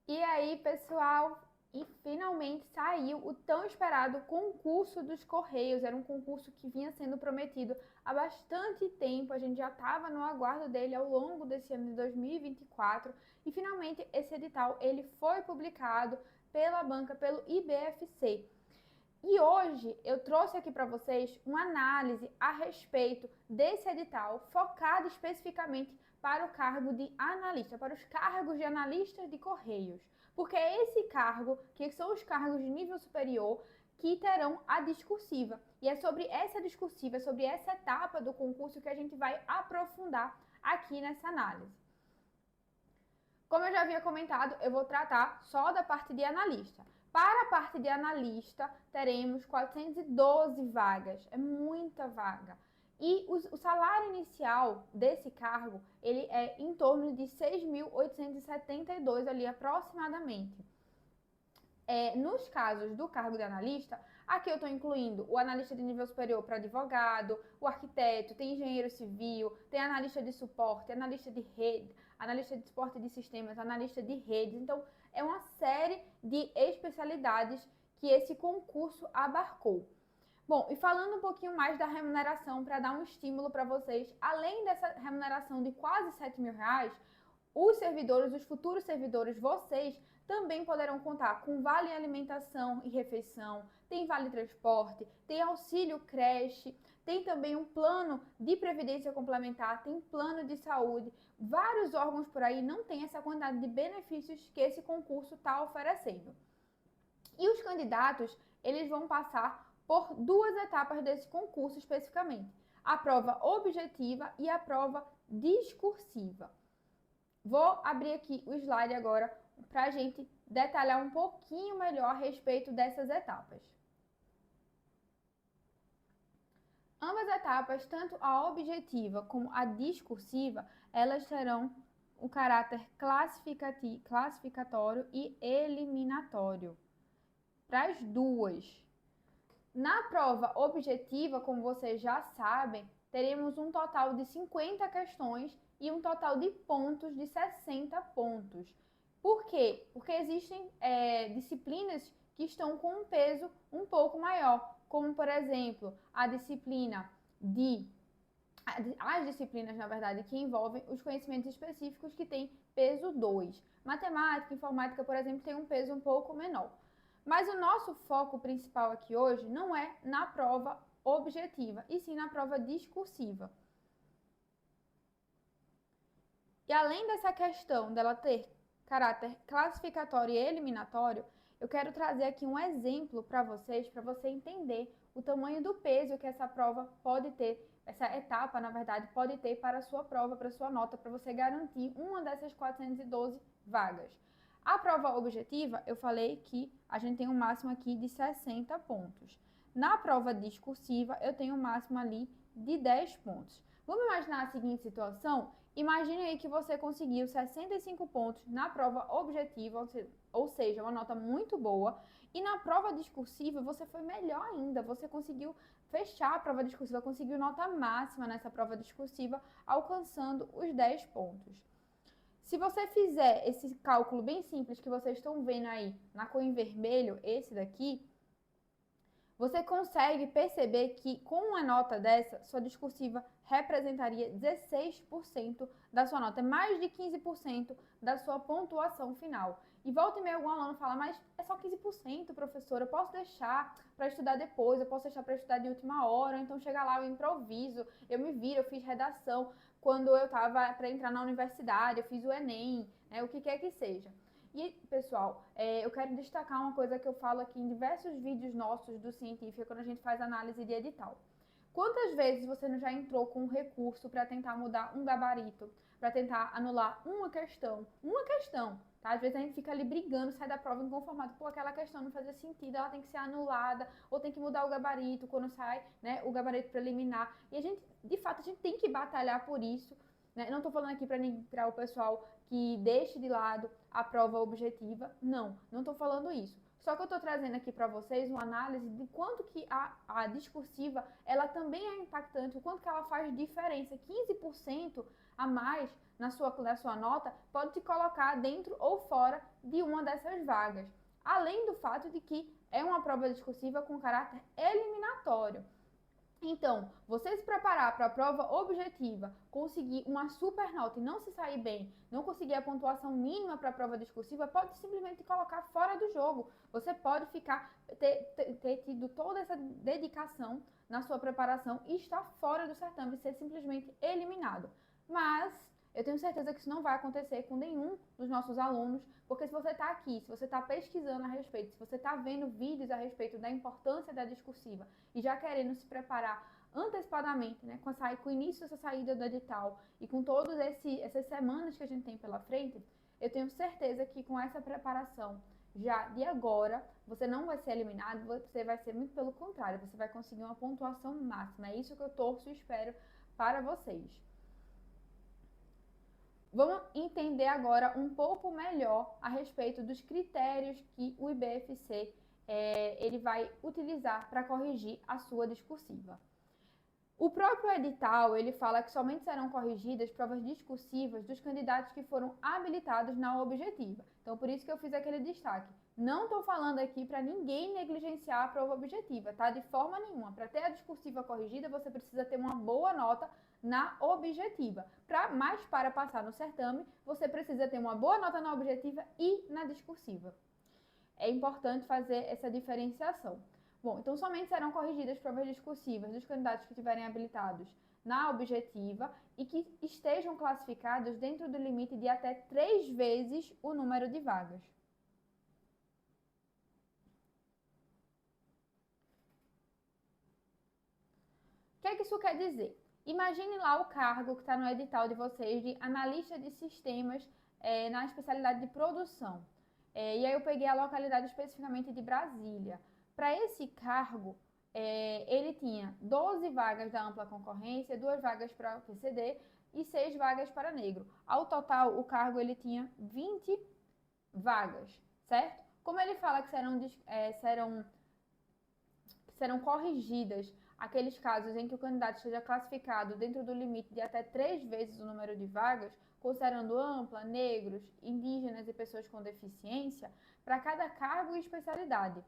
E aí, pessoal, e finalmente saiu o tão esperado concurso dos Correios. Era um concurso que vinha sendo prometido há bastante tempo. A gente já estava no aguardo dele ao longo desse ano de 2024 e finalmente esse edital ele foi publicado pela banca, pelo IBFC. E hoje eu trouxe aqui para vocês uma análise a respeito desse edital, focado especificamente para o cargo de analista, para os cargos de analistas de Correios. Porque é esse cargo, que são os cargos de nível superior, que terão a discursiva. E é sobre essa discursiva, sobre essa etapa do concurso que a gente vai aprofundar aqui nessa análise. Como eu já havia comentado, eu vou tratar só da parte de analista. Para a parte de analista, teremos 412 vagas, é muita vaga. E o salário inicial desse cargo, ele é em torno de 6.872 ali aproximadamente. Nos casos do cargo de analista, aqui eu estou incluindo o analista de nível superior para advogado, o arquiteto, tem engenheiro civil, tem analista de suporte, analista de rede, analista de suporte de sistemas, analista de redes. Então, é uma série de especialidades que esse concurso abarcou. Bom, e falando um pouquinho mais da remuneração, para dar um estímulo para vocês, além dessa remuneração de quase 7 mil reais, os servidores, os futuros servidores, vocês também poderão contar com vale alimentação e refeição, tem vale transporte, tem auxílio creche, tem também um plano de previdência complementar, tem plano de saúde. Vários órgãos por aí não têm essa quantidade de benefícios que esse concurso está oferecendo. E os candidatos, eles vão passar por duas etapas desse concurso especificamente: a prova objetiva e a prova discursiva. Vou abrir aqui o slide agora para a gente detalhar um pouquinho melhor a respeito dessas etapas. Ambas etapas, tanto a objetiva como a discursiva, elas terão o caráter classificatório e eliminatório. Para as duas. Na prova objetiva, como vocês já sabem, teremos um total de 50 questões e um total de pontos de 60 pontos. Por quê? Porque existem disciplinas que estão com um peso um pouco maior, como por exemplo a disciplina de as disciplinas, na verdade, que envolvem os conhecimentos específicos que têm peso 2. Matemática, informática, por exemplo, tem um peso um pouco menor. Mas o nosso foco principal aqui hoje não é na prova objetiva, e sim na prova discursiva. E além dessa questão dela ter caráter classificatório e eliminatório, eu quero trazer aqui um exemplo para você entender o tamanho do peso que essa prova pode ter, essa etapa, na verdade, pode ter para a sua prova, para a sua nota, para você garantir uma dessas 412 vagas. A prova objetiva, eu falei que a gente tem um máximo aqui de 60 pontos. Na prova discursiva, eu tenho um máximo ali de 10 pontos. Vamos imaginar a seguinte situação? Imagine aí que você conseguiu 65 pontos na prova objetiva, ou seja, uma nota muito boa, e na prova discursiva você foi melhor ainda, você conseguiu fechar a prova discursiva, conseguiu nota máxima nessa prova discursiva, alcançando os 10 pontos. Se você fizer esse cálculo bem simples que vocês estão vendo aí na cor em vermelho, esse daqui, você consegue perceber que com uma nota dessa, sua discursiva representaria 16% da sua nota, mais de 15% da sua pontuação final. E volta e meia algum aluno fala, mas é só 15%, professora, eu posso deixar para estudar depois, eu posso deixar para estudar de última hora, ou então chegar lá, eu improviso, eu me viro, eu fiz redação quando eu estava para entrar na universidade, eu fiz o Enem, né, o que quer que seja. E, pessoal, eu quero destacar uma coisa que eu falo aqui em diversos vídeos nossos do Científica, quando a gente faz análise de edital. Quantas vezes você não já entrou com um recurso para tentar mudar um gabarito, para tentar anular uma questão? Uma questão, tá? Às vezes a gente fica ali brigando, sai da prova inconformado. Pô, aquela questão não fazia sentido, ela tem que ser anulada, ou tem que mudar o gabarito quando sai, né, o gabarito preliminar. E a gente, de fato, a gente tem que batalhar por isso, né? Não estou falando aqui para o pessoal que deixe de lado a prova objetiva. Não estou falando isso. Só que eu estou trazendo aqui para vocês uma análise de quanto que a discursiva, ela também é impactante, o quanto que ela faz diferença. 15% a mais na sua nota pode te colocar dentro ou fora de uma dessas vagas. Além do fato de que é uma prova discursiva com caráter eliminatório. Então, você se preparar para a prova objetiva, conseguir uma super nota e não se sair bem, não conseguir a pontuação mínima para a prova discursiva, pode simplesmente te colocar fora do jogo. Você pode ter tido toda essa dedicação na sua preparação e estar fora do certame, ser simplesmente eliminado. Mas eu tenho certeza que isso não vai acontecer com nenhum dos nossos alunos, porque se você está aqui, se você está pesquisando a respeito, se você está vendo vídeos a respeito da importância da discursiva e já querendo se preparar antecipadamente, né, com o início dessa saída do edital e com todas essas semanas que a gente tem pela frente, eu tenho certeza que com essa preparação já de agora, você não vai ser eliminado, você vai ser muito pelo contrário, você vai conseguir uma pontuação máxima. É isso que eu torço e espero para vocês. Vamos entender agora um pouco melhor a respeito dos critérios que o IBFC ele vai utilizar para corrigir a sua discursiva. O próprio edital, ele fala que somente serão corrigidas provas discursivas dos candidatos que foram habilitados na objetiva. Então, por isso que eu fiz aquele destaque. Não estou falando aqui para ninguém negligenciar a prova objetiva, tá? De forma nenhuma. Para ter a discursiva corrigida, você precisa ter uma boa nota na objetiva. Mas para passar no certame, você precisa ter uma boa nota na objetiva e na discursiva. É importante fazer essa diferenciação. Bom, então somente serão corrigidas provas discursivas dos candidatos que estiverem habilitados na objetiva e que estejam classificados dentro do limite de até 3 vezes o número de vagas. O que é que isso quer dizer? Imagine lá o cargo que está no edital de vocês de analista de sistemas na especialidade de produção. E aí eu peguei a localidade especificamente de Brasília. Para esse cargo, ele tinha 12 vagas da ampla concorrência, 2 vagas para PCD e 6 vagas para negro. Ao total, o cargo ele tinha 20 vagas, certo? Como ele fala que serão corrigidas aqueles casos em que o candidato esteja classificado dentro do limite de até 3 vezes o número de vagas, considerando ampla, negros, indígenas e pessoas com deficiência, para cada cargo e especialidade.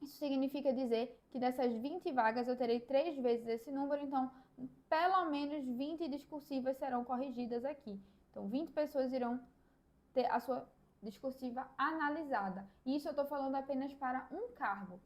Isso significa dizer que dessas 20 vagas eu terei 3 vezes esse número, então pelo menos 20 discursivas serão corrigidas aqui. Então 20 pessoas irão ter a sua discursiva analisada. E isso eu estou falando apenas para um cargo,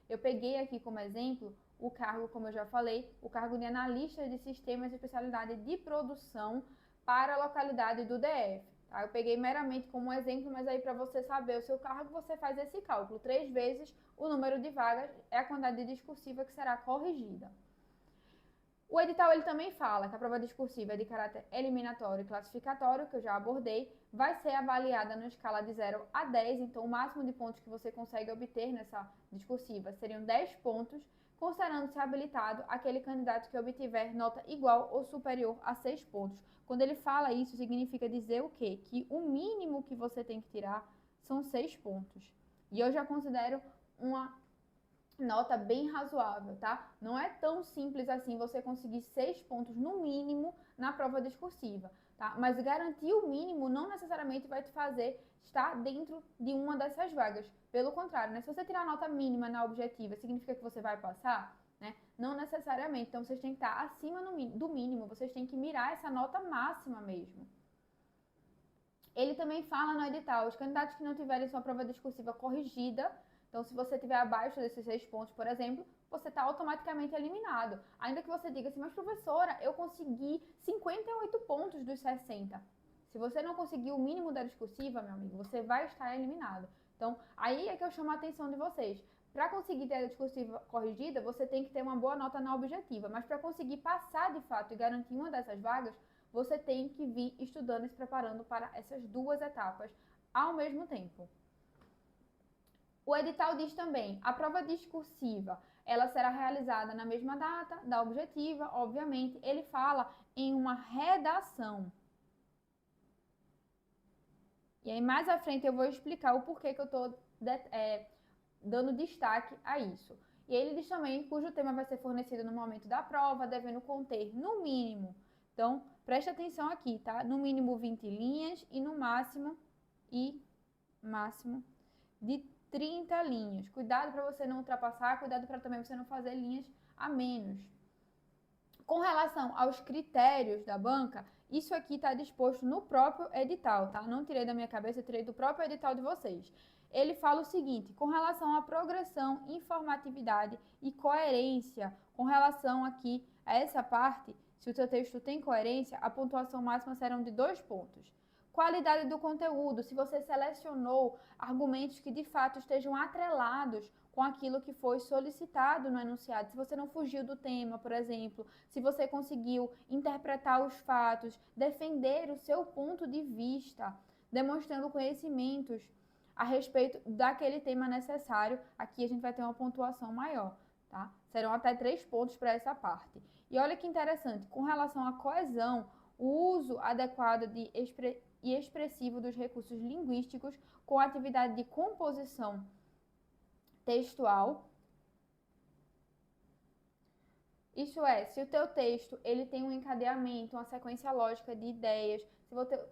eu peguei aqui como exemplo o cargo, como eu já falei, o cargo de analista de sistemas de especialidade de produção para a localidade do DF. Tá? Eu peguei meramente como exemplo, mas aí para você saber o seu cargo, você faz esse cálculo. 3 vezes o número de vagas é a quantidade discursiva que será corrigida. O edital ele também fala que a prova discursiva é de caráter eliminatório e classificatório, que eu já abordei, vai ser avaliada na escala de 0 a 10, então o máximo de pontos que você consegue obter nessa discursiva seriam 10 pontos, considerando-se habilitado aquele candidato que obtiver nota igual ou superior a 6 pontos. Quando ele fala isso, significa dizer o quê? Que o mínimo que você tem que tirar são 6 pontos. E eu já considero uma nota bem razoável, tá? Não é tão simples assim você conseguir 6 pontos no mínimo na prova discursiva, tá? Mas garantir o mínimo não necessariamente vai te fazer estar dentro de uma dessas vagas. Pelo contrário, né? Se você tirar a nota mínima na objetiva, significa que você vai passar? Né? Não necessariamente. Então, vocês têm que estar acima do mínimo. Vocês têm que mirar essa nota máxima mesmo. Ele também fala no edital, os candidatos que não tiverem sua prova discursiva corrigida, então se você tiver abaixo desses 6 pontos, por exemplo, você está automaticamente eliminado. Ainda que você diga assim, mas professora, eu consegui 58 pontos dos 60. Se você não conseguir o mínimo da discursiva, meu amigo, você vai estar eliminado. Então, aí é que eu chamo a atenção de vocês. Para conseguir ter a discursiva corrigida, você tem que ter uma boa nota na objetiva. Mas para conseguir passar de fato e garantir uma dessas vagas, você tem que vir estudando e se preparando para essas 2 etapas ao mesmo tempo. O edital diz também, a prova discursiva, ela será realizada na mesma data da objetiva, obviamente. Ele fala em uma redação. E aí mais à frente eu vou explicar o porquê que eu estou dando destaque a isso. E ele diz também cujo tema vai ser fornecido no momento da prova, devendo conter, no mínimo, então, preste atenção aqui, tá? No mínimo 20 linhas e no máximo de 30 linhas. Cuidado para você não ultrapassar, cuidado para também você não fazer linhas a menos. Com relação aos critérios da banca, isso aqui está disposto no próprio edital, tá? Não tirei da minha cabeça, tirei do próprio edital de vocês. Ele fala o seguinte, com relação à progressão, informatividade e coerência, com relação aqui a essa parte, se o seu texto tem coerência, a pontuação máxima será de 2 pontos. Qualidade do conteúdo, se você selecionou argumentos que de fato estejam atrelados com aquilo que foi solicitado no enunciado, se você não fugiu do tema, por exemplo, se você conseguiu interpretar os fatos, defender o seu ponto de vista, demonstrando conhecimentos a respeito daquele tema necessário, aqui a gente vai ter uma pontuação maior, tá? Serão até 3 pontos para essa parte. E olha que interessante, com relação à coesão, o uso adequado e expressivo dos recursos linguísticos com a atividade de composição textual. Isso é, se o teu texto ele tem um encadeamento, uma sequência lógica de ideias,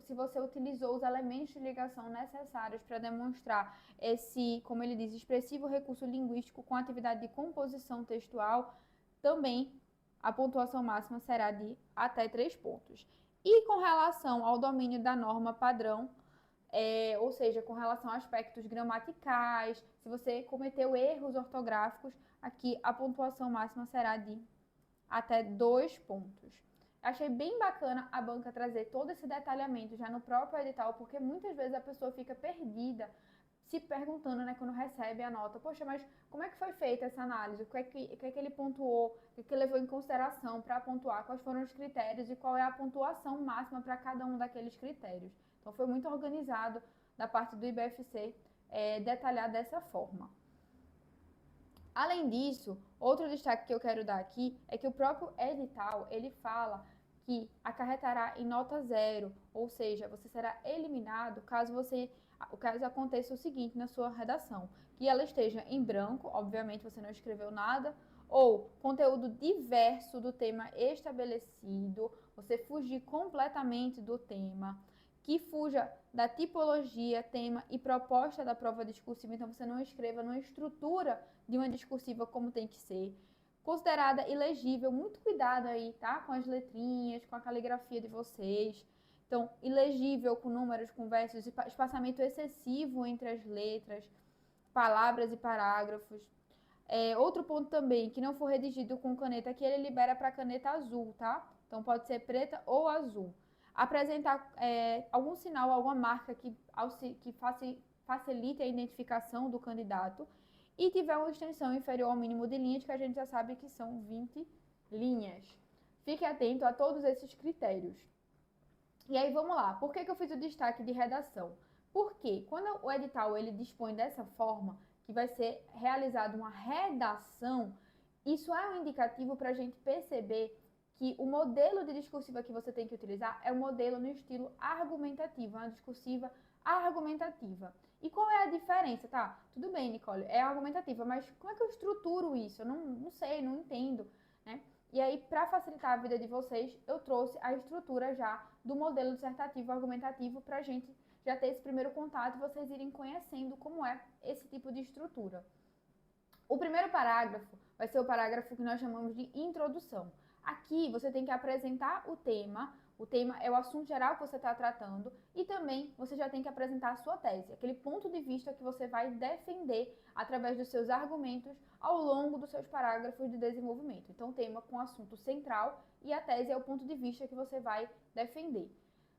se você utilizou os elementos de ligação necessários para demonstrar esse, como ele diz, expressivo recurso linguístico com atividade de composição textual, também a pontuação máxima será de até 3 pontos. E com relação ao domínio da norma padrão, ou seja, com relação a aspectos gramaticais, se você cometeu erros ortográficos, aqui a pontuação máxima será de até 2 pontos. Achei bem bacana a banca trazer todo esse detalhamento já no próprio edital, porque muitas vezes a pessoa fica perdida, se perguntando, né, quando recebe a nota, poxa, mas como é que foi feita essa análise? O que é que ele pontuou? O que levou em consideração para pontuar? Quais foram os critérios e qual é a pontuação máxima para cada um daqueles critérios? Então, foi muito organizado da parte do IBFC detalhar dessa forma. Além disso, outro destaque que eu quero dar aqui é que o próprio edital, ele fala que acarretará em nota 0, ou seja, você será eliminado caso aconteça o seguinte na sua redação, que ela esteja em branco, obviamente você não escreveu nada, ou conteúdo diverso do tema estabelecido, você fugir completamente do tema, que fuja da tipologia, tema e proposta da prova discursiva, então você não escreva numa estrutura de uma discursiva como tem que ser. Considerada ilegível, muito cuidado aí, tá? Com as letrinhas, com a caligrafia de vocês. Então, ilegível com números, com versos, espaçamento excessivo entre as letras, palavras e parágrafos. Outro ponto também, que não for redigido com caneta, que ele libera para caneta azul, tá? Então, pode ser preta ou azul. Apresentar algum sinal, alguma marca que facilite a identificação do candidato e tiver uma extensão inferior ao mínimo de linhas, que a gente já sabe que são 20 linhas. Fique atento a todos esses critérios. E aí, vamos lá. Por que eu fiz o destaque de redação? Porque quando o edital ele dispõe dessa forma, que vai ser realizada uma redação, isso é um indicativo para a gente perceber que o modelo de discursiva que você tem que utilizar é um modelo no estilo argumentativo, uma discursiva argumentativa. E qual é a diferença? Tá, tudo bem, Nicole, é argumentativa, mas como é que eu estruturo isso? Eu não sei, não entendo, né? E aí, para facilitar a vida de vocês, eu trouxe a estrutura já do modelo dissertativo argumentativo para a gente já ter esse primeiro contato e vocês irem conhecendo como é esse tipo de estrutura. O primeiro parágrafo vai ser o parágrafo que nós chamamos de introdução. Aqui você tem que apresentar o tema é o assunto geral que você está tratando e também você já tem que apresentar a sua tese, aquele ponto de vista que você vai defender através dos seus argumentos ao longo dos seus parágrafos de desenvolvimento. Então, o tema com assunto central e a tese é o ponto de vista que você vai defender.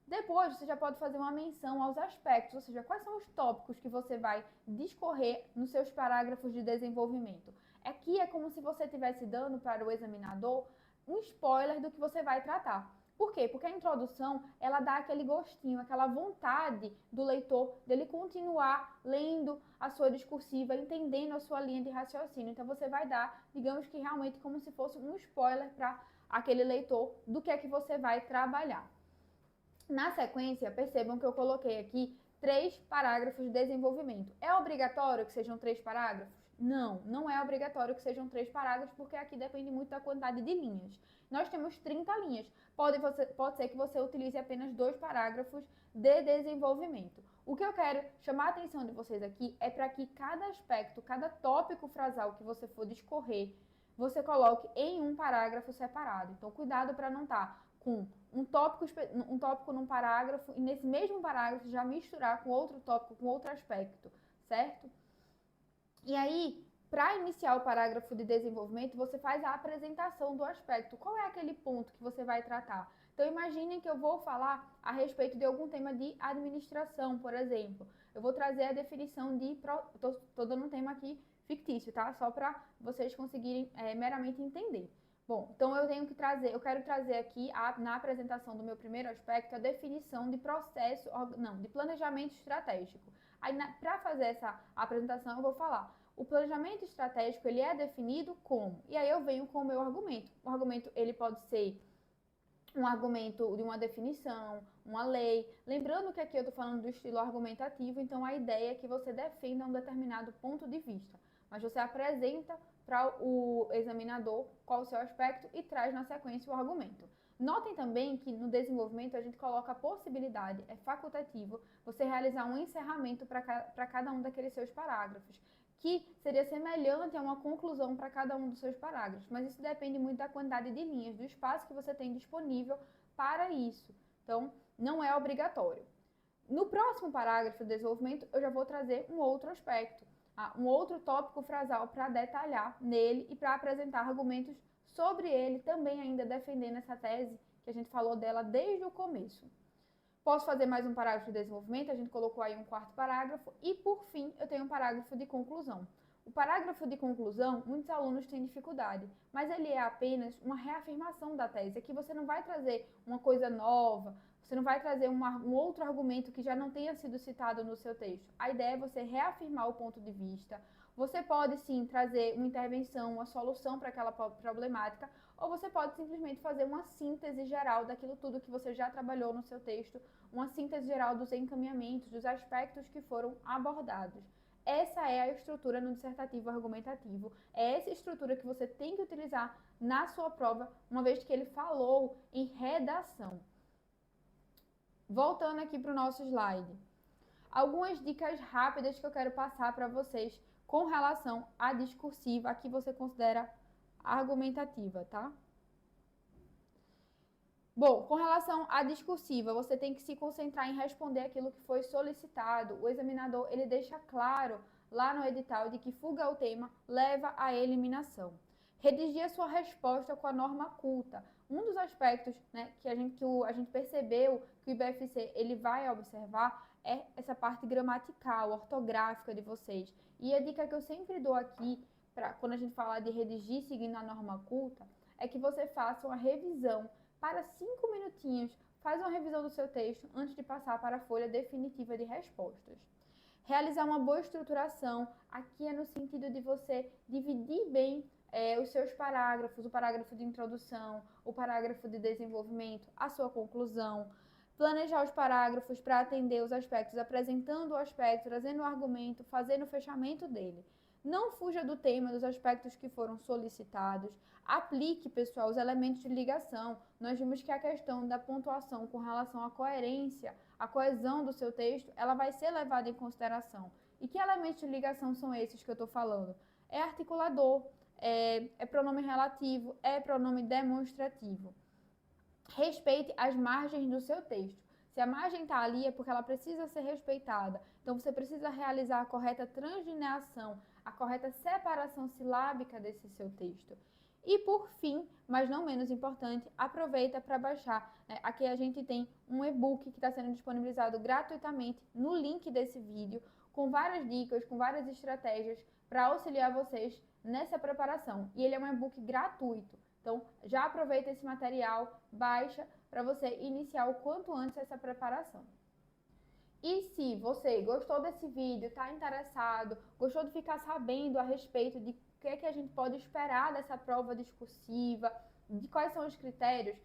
Depois, você já pode fazer uma menção aos aspectos, ou seja, quais são os tópicos que você vai discorrer nos seus parágrafos de desenvolvimento. Aqui é como se você estivesse dando para o examinador um spoiler do que você vai tratar. Por quê? Porque a introdução, ela dá aquele gostinho, aquela vontade do leitor dele continuar lendo a sua discursiva, entendendo a sua linha de raciocínio. Então, você vai dar, digamos que realmente como se fosse um spoiler para aquele leitor do que é que você vai trabalhar. Na sequência, percebam que eu coloquei aqui 3 parágrafos de desenvolvimento. É obrigatório que sejam 3 parágrafos? Não, não é obrigatório que sejam 3 parágrafos, porque aqui depende muito da quantidade de linhas. Nós temos 30 linhas. Pode ser que você utilize apenas 2 parágrafos de desenvolvimento. O que eu quero chamar a atenção de vocês aqui é para que cada aspecto, cada tópico frasal que você for discorrer, você coloque em um parágrafo separado. Então, cuidado para não estar com um tópico num parágrafo e nesse mesmo parágrafo já misturar com outro tópico, com outro aspecto, certo? E aí, para iniciar o parágrafo de desenvolvimento, você faz a apresentação do aspecto. Qual é aquele ponto que você vai tratar? Então, imaginem que eu vou falar a respeito de algum tema de administração, por exemplo. Eu vou trazer a definição de... Estou dando um tema aqui fictício, tá? Só para vocês conseguirem meramente entender. Bom, então eu quero trazer aqui na apresentação do meu primeiro aspecto a definição de de planejamento estratégico. Aí, para fazer essa apresentação, eu vou falar, o planejamento estratégico, ele é definido como? E aí eu venho com o meu argumento. O argumento, ele pode ser um argumento de uma definição, uma lei. Lembrando que aqui eu estou falando do estilo argumentativo, então a ideia é que você defenda um determinado ponto de vista. Mas você apresenta para o examinador qual o seu aspecto e traz na sequência o argumento. Notem também que no desenvolvimento a gente coloca a possibilidade, é facultativo, você realizar um encerramento para cada um daqueles seus parágrafos, que seria semelhante a uma conclusão para cada um dos seus parágrafos, mas isso depende muito da quantidade de linhas, do espaço que você tem disponível para isso. Então, não é obrigatório. No próximo parágrafo do desenvolvimento, eu já vou trazer um outro aspecto, um outro tópico frasal para detalhar nele e para apresentar argumentos sobre ele, também ainda defendendo essa tese que a gente falou dela desde o começo. Posso fazer mais um parágrafo de desenvolvimento, a gente colocou aí um quarto parágrafo, e por fim eu tenho um parágrafo de conclusão. O parágrafo de conclusão, muitos alunos têm dificuldade, mas ele é apenas uma reafirmação da tese. Aqui você não vai trazer uma coisa nova, você não vai trazer um outro argumento que já não tenha sido citado no seu texto. A ideia é você reafirmar o ponto de vista. Você pode sim trazer uma intervenção, uma solução para aquela problemática, ou você pode simplesmente fazer uma síntese geral daquilo tudo que você já trabalhou no seu texto, uma síntese geral dos encaminhamentos, dos aspectos que foram abordados. Essa é a estrutura no dissertativo argumentativo, é essa estrutura que você tem que utilizar na sua prova, uma vez que ele falou em redação. Voltando aqui para o nosso slide. Algumas dicas rápidas que eu quero passar para vocês com relação à discursiva, a que você considera argumentativa, tá? Bom, com relação à discursiva, você tem que se concentrar em responder aquilo que foi solicitado. O examinador, ele deixa claro lá no edital de que fuga ao tema leva à eliminação. Redigir a sua resposta com a norma culta. Um dos aspectos, né, que a gente percebeu que o IBFC ele vai observar é essa parte gramatical, ortográfica de vocês. E a dica que eu sempre dou aqui, quando a gente fala de redigir seguindo a norma culta, é que você faça uma revisão para 5 minutinhos, faz uma revisão do seu texto antes de passar para a folha definitiva de respostas. Realizar uma boa estruturação, aqui é no sentido de você dividir bem os seus parágrafos, o parágrafo de introdução, o parágrafo de desenvolvimento, a sua conclusão. Planejar os parágrafos para atender os aspectos, apresentando o aspecto, trazendo o argumento, fazendo o fechamento dele. Não fuja do tema, dos aspectos que foram solicitados. Aplique, pessoal, os elementos de ligação. Nós vimos que a questão da pontuação com relação à coerência, à coesão do seu texto, ela vai ser levada em consideração. E que elementos de ligação são esses que eu estou falando? É articulador, é pronome relativo, é pronome demonstrativo. Respeite as margens do seu texto. Se a margem está ali é porque ela precisa ser respeitada. Então, você precisa realizar a correta translineação, a correta separação silábica desse seu texto. E por fim, mas não menos importante, aproveita para baixar. Aqui a gente tem um e-book que está sendo disponibilizado gratuitamente no link desse vídeo, com várias dicas, com várias estratégias para auxiliar vocês nessa preparação. E ele é um e-book gratuito. Então, já aproveita esse material, baixa para você iniciar o quanto antes essa preparação. E se você gostou desse vídeo, está interessado, gostou de ficar sabendo a respeito de o que é que a gente pode esperar dessa prova discursiva, de quais são os critérios,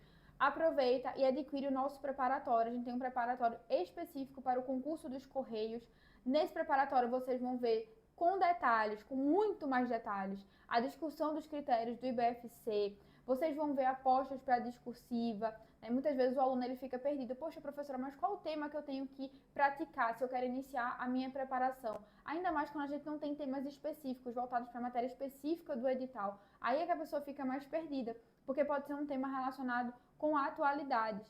aproveita e adquire o nosso preparatório. A gente tem um preparatório específico para o concurso dos Correios. Nesse preparatório vocês vão ver com detalhes, com muito mais detalhes, a discussão dos critérios do IBFC. Vocês vão ver apostas para discursiva. Muitas vezes o aluno ele fica perdido. Poxa, professora, mas qual o tema que eu tenho que praticar se eu quero iniciar a minha preparação? Ainda mais quando a gente não tem temas específicos, voltados para a matéria específica do edital. Aí é que a pessoa fica mais perdida, porque pode ser um tema relacionado com atualidades.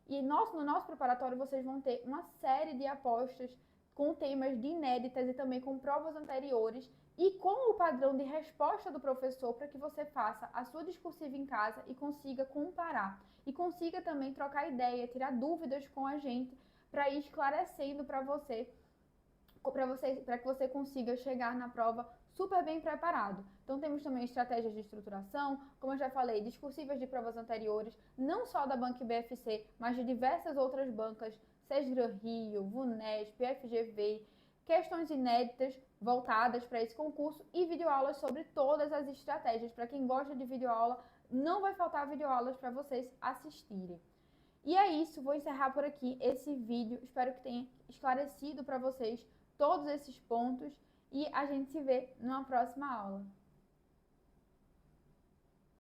E no nosso preparatório vocês vão ter uma série de apostas com temas de inéditas e também com provas anteriores e com o padrão de resposta do professor para que você faça a sua discursiva em casa e consiga comparar. E consiga também trocar ideia, tirar dúvidas com a gente para ir esclarecendo para que você consiga chegar na prova super bem preparado. Então temos também estratégias de estruturação, como eu já falei, discursivas de provas anteriores, não só da banca IBFC, mas de diversas outras bancas, SESGRAN Rio, VUNESP, FGV, questões inéditas voltadas para esse concurso e videoaulas sobre todas as estratégias. Para quem gosta de videoaula, não vai faltar videoaulas para vocês assistirem. E é isso, vou encerrar por aqui esse vídeo. Espero que tenha esclarecido para vocês todos esses pontos e a gente se vê numa próxima aula.